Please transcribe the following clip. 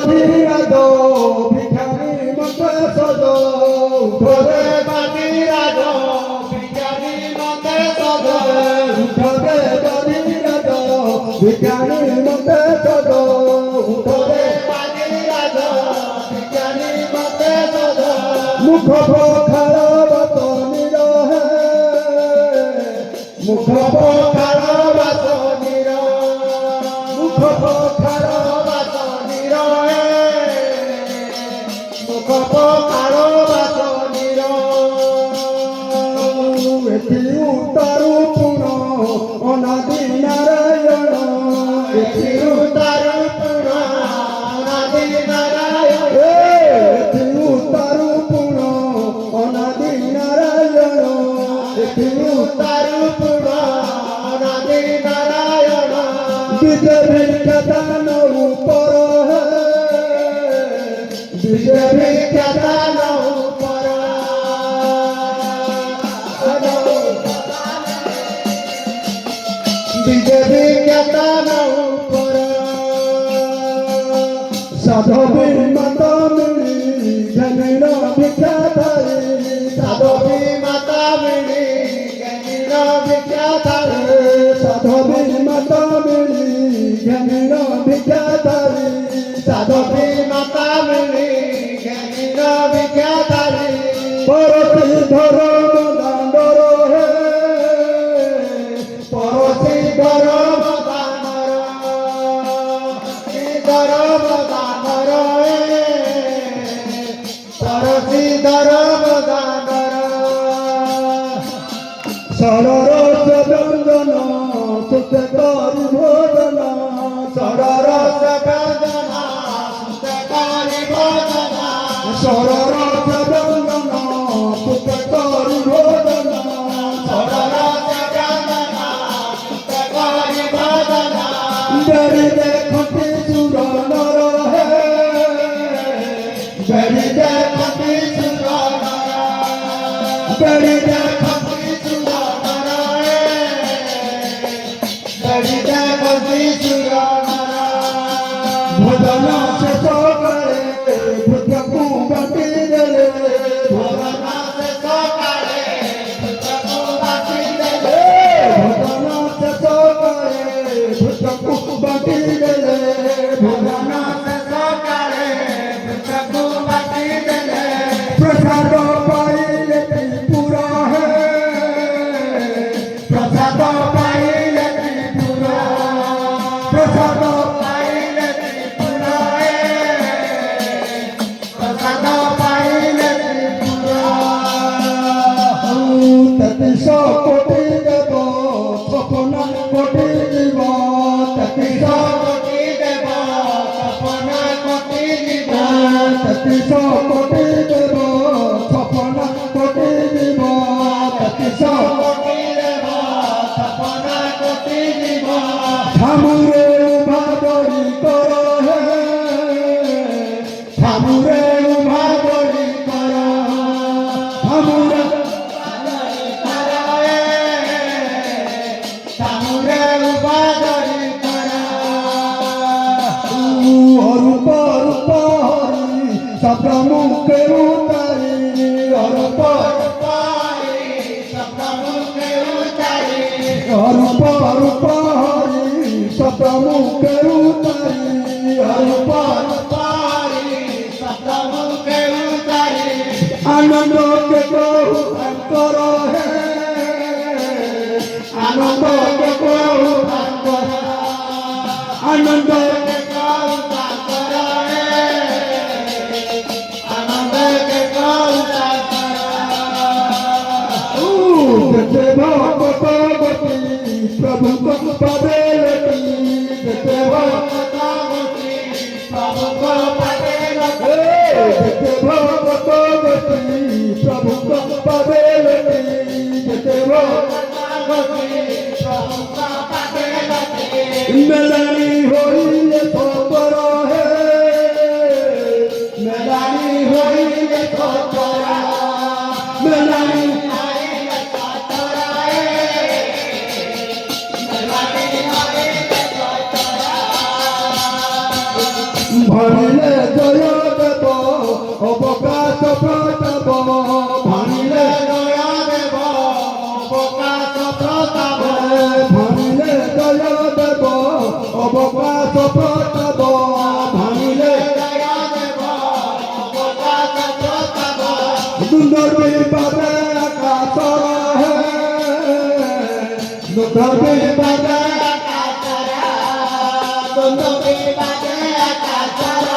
বাজিরাজ ভিখারি মতে সদ উঠরে বাজিরাজ ভিখারি মতে সদ উঠরে বাজিরাজ ভিখারি মতে সদ উঠরে বাজিরাজ ভিখারি মতে সদ মুখ পখার বতনি রহে মুখ পখার বতনি মুখ পখার বতনি রহে মুখ পখার বতনি এটি উত্তরু পুর অনাদি নারায়ণ এটি উত্তরু পুর অনাদি নারায়ণ এটি উত্তরু পুর অনাদি নারায়ণ এটি উত্তরু পুর অনাদি নারায়ণ বিজেপি খ্যাতান উপর বিজেপি খ্যাতান উপর বিজেপি খ্যাতান উপর সাধবী মাতা মিলি জ্ঞানীর বিখ্যাতারি সাধবী মাতা মিলি জ্ঞানীর বিখ্যাতারি সাধবী মাতা মিলি জ্ঞানীর বিখ্যাতারি সাধবী মাতা মিলি জ্ঞানীর বিখ্যাতারি পরতি ধরম দাণ্ডর হে পরতি ধরম দাণ্ডর ধরম দাণ্ডর হে পরতি ধরম দাণ্ডর সরর ব্যঞ্জন সুতে করি ভোজন সরর ব্যঞ্জন সুতে করি ভোজন সরর ব্যঞ্জন সুতে করি ভোজন সরর ব্যঞ্জন সুতে করি ভোজন বেরি দেখতি সুর নর হে বেরি দেখতি সুর নর বেরি দেখতি সুর নর হে বেরি দেখতি সুর নর ভোজন শেষ করে ভূতକୁ বাটি দেলে ভোজন শেষ করে ভূতକୁ বাটি দেলে ভোজন শেষ করে ভূতକୁ বাটি দেলে ভোজন শেষ করে ভূতକୁ বাটি দেলে প্রসাদ পাইলে ত্রিপুর হে প্রসাদ পাইলে ত্রিপুর প্রসাদ পাইলে ত্রিপুর হে প্রসাদ পাইলে ত্রিপুর তেতিশ কোটি দেব স্বপ্ন কোটি জীব তেতিশ কোটি দেব স্বপ্ন কোটি জীব তেতিশ কোটি দেব স্বপ্ন কোটি জীব তেতিশ কোটি দেব স্বপ্ন কোটি জীব ঠামুরে উভাগরি কর হে ঠামুরে উভাগরি কর ঠামুরে উভাগরি কর হে ঠামুরে উভাগরি কর অরূপ রূপ হরি শব্দ মুখে উতারি অরূপ রূপ হরি শব্দ মুখে উতারি অরূপ রূপ হরি শব্দ মুখে উতারি অরূপ রূপ হরি শব্দ মুখে উতারি আনন্দ কে কহু কর হে আনন্দ কে কহু কর আনন্দ কে কহু কর হে আনন্দ কে কহু কর যেতে ভক্ত গতি প্রভু পদে লটি যেতে ভক্ত গতি প্রভু পদে লটি যেতে ভক্ত গতি প্রভু পদে লটি যেতে ভক্ত গতি প্রভু পদে লটি মেলানি হইলে খবর হে মেলানি হইলে খবর মেলানি হইলে খবর হে মেলানি হইলে খবর ভরিলে ভাঙিলে জয় দেব অবকাশ প্রতাপ ভাঙিলে জয় দেব অবকাশ প্রতাপ ভাঙিলে জয় দেব অবকাশ প্রতাপ ভাঙিলে জয় দেব অবকাশ প্রতাপ সুন্দর বিবাদে আকাশ সুন্দর বিবাদে আকাশরা দ্বন্দ্ব বিবাদে আকাশরা